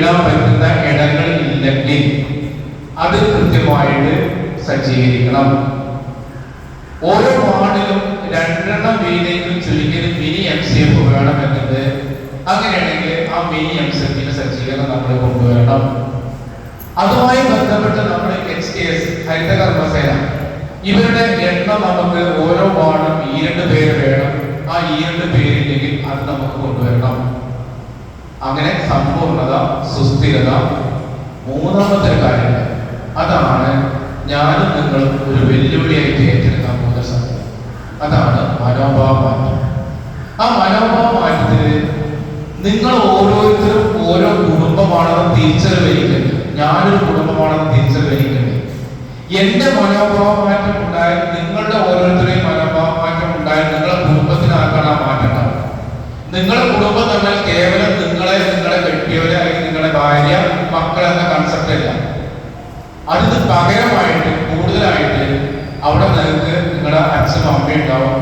ഇടാൻ പറ്റുന്ന ഇടങ്ങൾ ഇല്ലെങ്കിൽ അത് കൃത്യമായിട്ട് സജ്ജീകരിക്കണം. ഓരോ വാർഡിലും 2 വീതേക്കും ചുരുങ്ങിയത് മിനി MCF വേണമെന്നത്. അങ്ങനെയാണെങ്കിൽ ആ മിനി MCFിന്റെ സജ്ജീകരണം നമ്മൾ കൊണ്ടുവരണം. അതുമായി ബന്ധപ്പെട്ട് നമ്മൾ HKS ഹരിത കർമ്മസേന ഇവരുടെ എണ്ണം നമുക്ക് ഓരോ വാർഡും 2 പേര് വേണം. ആ 2 പേരില്ലെങ്കിൽ അത് നമുക്ക് കൊണ്ടുവരണം. അങ്ങനെ സമ്പൂർണത, സുസ്ഥിരത. മൂന്നാമത്തെ കാര്യം, അതാണ് ഞാനും നിങ്ങൾ ഒരു വെല്ലുവിളിയായിട്ട് ഏറ്റെടുക്കാൻ പോകുന്ന സമയം. അതാണ് മനോഭാവ മാറ്റം. ആ മനോഭാവ മാറ്റത്തിന് നിങ്ങൾ ഓരോരുത്തരും ഓരോ കുടുംബമാണെന്ന് തിരിച്ചറിവിക്കുന്നത്, ഞാനൊരു കുടുംബമാണെന്ന് തിരിച്ചറിവിക്കുന്നത്. എന്റെ മനോഭാവ മാറ്റം ഉണ്ടായാൽ നിങ്ങളുടെ ഓരോരുത്തരുടെയും മനോഭാവ മാറ്റം ഉണ്ടായാൽ നിങ്ങളുടെ കുടുംബത്തിനാർക്കാണ് ആ മാറ്റം ഉണ്ടാവുക. നിങ്ങളുടെ കുടുംബം തമ്മിൽ കേവലം നിങ്ങളെ കെട്ടിയവരെ അല്ലെങ്കിൽ നിങ്ങളുടെ ഭാര്യ മക്കൾ എന്ന കൺസെപ്റ്റ് അല്ല. അതിന് പകരമായിട്ട് കൂടുതലായിട്ട് അവിടെ നിങ്ങൾക്ക് നിങ്ങളുടെ അച്ഛനും അമ്മയും ഉണ്ടാവും,